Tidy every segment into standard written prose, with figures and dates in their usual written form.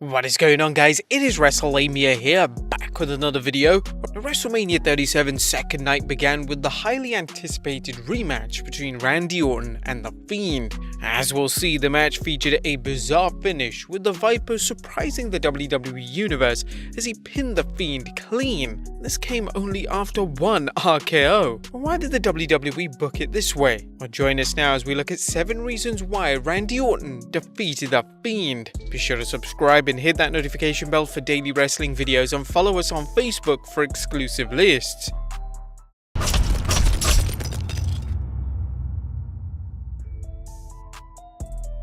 What is going on, guys? It is Wrestlelamia here, back with another video. The WrestleMania 37 second night began with the highly anticipated rematch between Randy Orton and The Fiend. As we'll see, the match featured a bizarre finish, with the Viper surprising the WWE Universe as he pinned The Fiend clean. This came only after one RKO. Why did the WWE book it this way? Well, join us now as we look at 7 reasons why Randy Orton defeated The Fiend. Be sure to subscribe and hit that notification bell for daily wrestling videos, and follow us on Facebook for exclusive lists.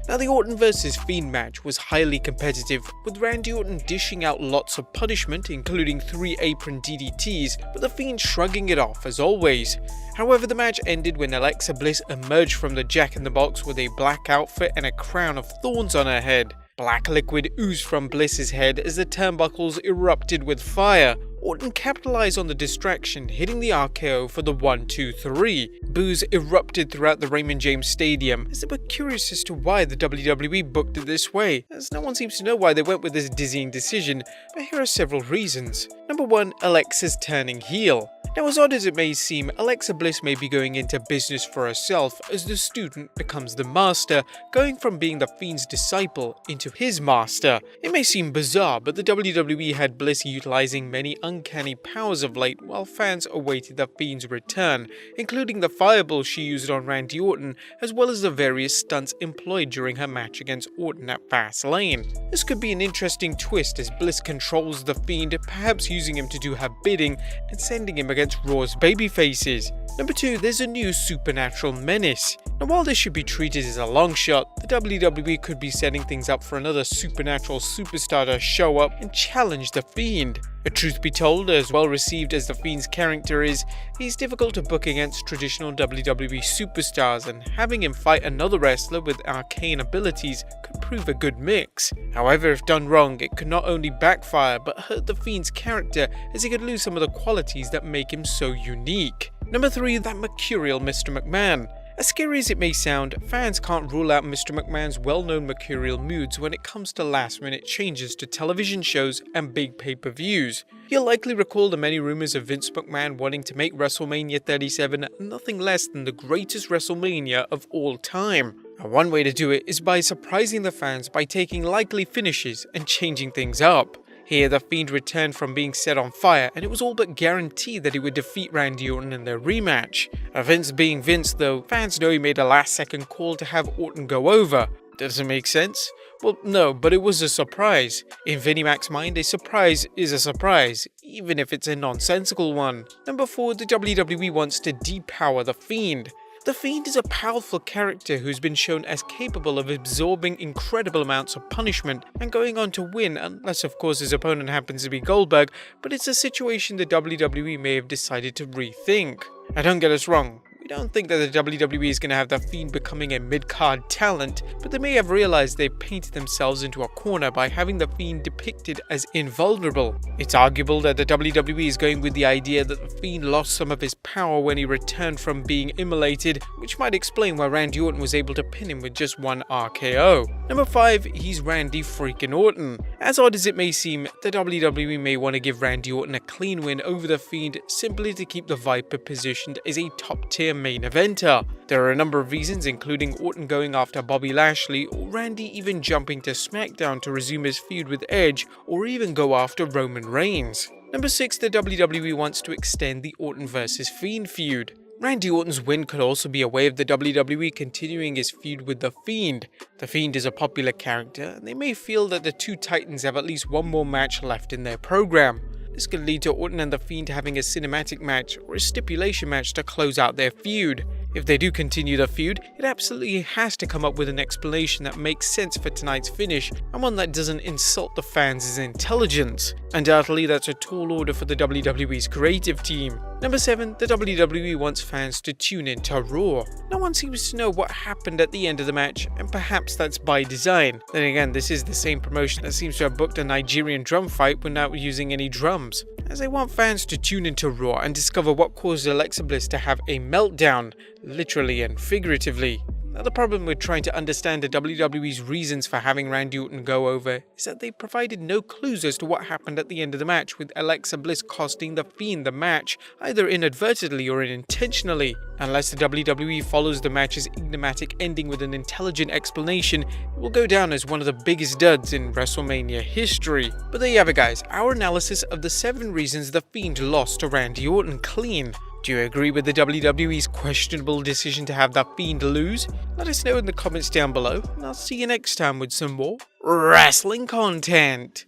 Now, the Orton vs Fiend match was highly competitive, with Randy Orton dishing out lots of punishment, including 3 apron DDTs, but the Fiend shrugging it off as always. However, the match ended when Alexa Bliss emerged from the Jack-in-the-Box with a black outfit and a crown of thorns on her head. Black liquid oozed from Bliss's head as the turnbuckles erupted with fire. Orton capitalized on the distraction, hitting the RKO for the 1-2-3. Boos erupted throughout the Raymond James Stadium, as they were curious as to why the WWE booked it this way, as no one seems to know why they went with this dizzying decision, but here are several reasons. Number 1. Alexa's turning heel. Now, as odd as it may seem, Alexa Bliss may be going into business for herself as the student becomes the master, going from being the Fiend's disciple into his master. It may seem bizarre, but the WWE had Bliss utilizing many uncanny powers of late while fans awaited the Fiend's return, including the fireball she used on Randy Orton, as well as the various stunts employed during her match against Orton at Fastlane. This could be an interesting twist as Bliss controls the Fiend, perhaps using him to do her bidding and sending him against Raw's babyfaces. Number 2, there's a new supernatural menace. Now, while this should be treated as a long shot, the WWE could be setting things up for another supernatural superstar to show up and challenge the Fiend. The truth be told, as well received as the Fiend's character is, he's difficult to book against traditional WWE superstars, and having him fight another wrestler with arcane abilities could prove a good mix. However, if done wrong, it could not only backfire but hurt the Fiend's character, as he could lose some of the qualities that make him so unique. Number 3, that mercurial Mr. McMahon. As scary as it may sound, fans can't rule out Mr. McMahon's well-known mercurial moods when it comes to last-minute changes to television shows and big pay-per-views. You'll likely recall the many rumors of Vince McMahon wanting to make WrestleMania 37 nothing less than the greatest WrestleMania of all time. Now, one way to do it is by surprising the fans by taking likely finishes and changing things up. Here, the Fiend returned from being set on fire, and it was all but guaranteed that he would defeat Randy Orton in their rematch. Vince being Vince though, fans know he made a last-second call to have Orton go over. Does it make sense? Well, no, but it was a surprise. In Vinnie Mac's mind, a surprise is a surprise, even if it's a nonsensical one. Number 4, the WWE wants to depower the Fiend. The Fiend is a powerful character who's been shown as capable of absorbing incredible amounts of punishment and going on to win, unless of course his opponent happens to be Goldberg, but it's a situation the WWE may have decided to rethink. Now, don't get us wrong, we don't think that the WWE is going to have the Fiend becoming a mid-card talent, but they may have realized they've painted themselves into a corner by having the Fiend depicted as invulnerable. It's arguable that the WWE is going with the idea that the Fiend lost some of his power when he returned from being immolated, which might explain why Randy Orton was able to pin him with just one RKO. Number 5, he's Randy freaking Orton. As odd as it may seem, the WWE may want to give Randy Orton a clean win over the Fiend simply to keep the Viper positioned as a top-tier main eventer. There are a number of reasons, including Orton going after Bobby Lashley, or Randy even jumping to SmackDown to resume his feud with Edge, or even go after Roman Reigns. Number 6, the WWE wants to extend the Orton vs Fiend feud. Randy Orton's win could also be a way of the WWE continuing his feud with The Fiend. The Fiend is a popular character, and they may feel that the two titans have at least one more match left in their program. This could lead to Orton and The Fiend having a cinematic match or a stipulation match to close out their feud. If they do continue the feud, it absolutely has to come up with an explanation that makes sense for tonight's finish, and one that doesn't insult the fans' intelligence. Undoubtedly, that's a tall order for the WWE's creative team. Number 7, the WWE wants fans to tune in to Raw. No one seems to know what happened at the end of the match, and perhaps that's by design. Then again, this is the same promotion that seems to have booked a Nigerian drum fight without using any drums, as they want fans to tune into Raw and discover what caused Alexa Bliss to have a meltdown, literally and figuratively. Now, the problem with trying to understand the WWE's reasons for having Randy Orton go over is that they provided no clues as to what happened at the end of the match, with Alexa Bliss costing The Fiend the match, either inadvertently or unintentionally. Unless the WWE follows the match's enigmatic ending with an intelligent explanation, it will go down as one of the biggest duds in Wrestlemania history. But there you have it, guys, our analysis of the 7 reasons The Fiend lost to Randy Orton clean. Do you agree with the WWE's questionable decision to have The Fiend lose? Let us know in the comments down below, and I'll see you next time with some more wrestling content.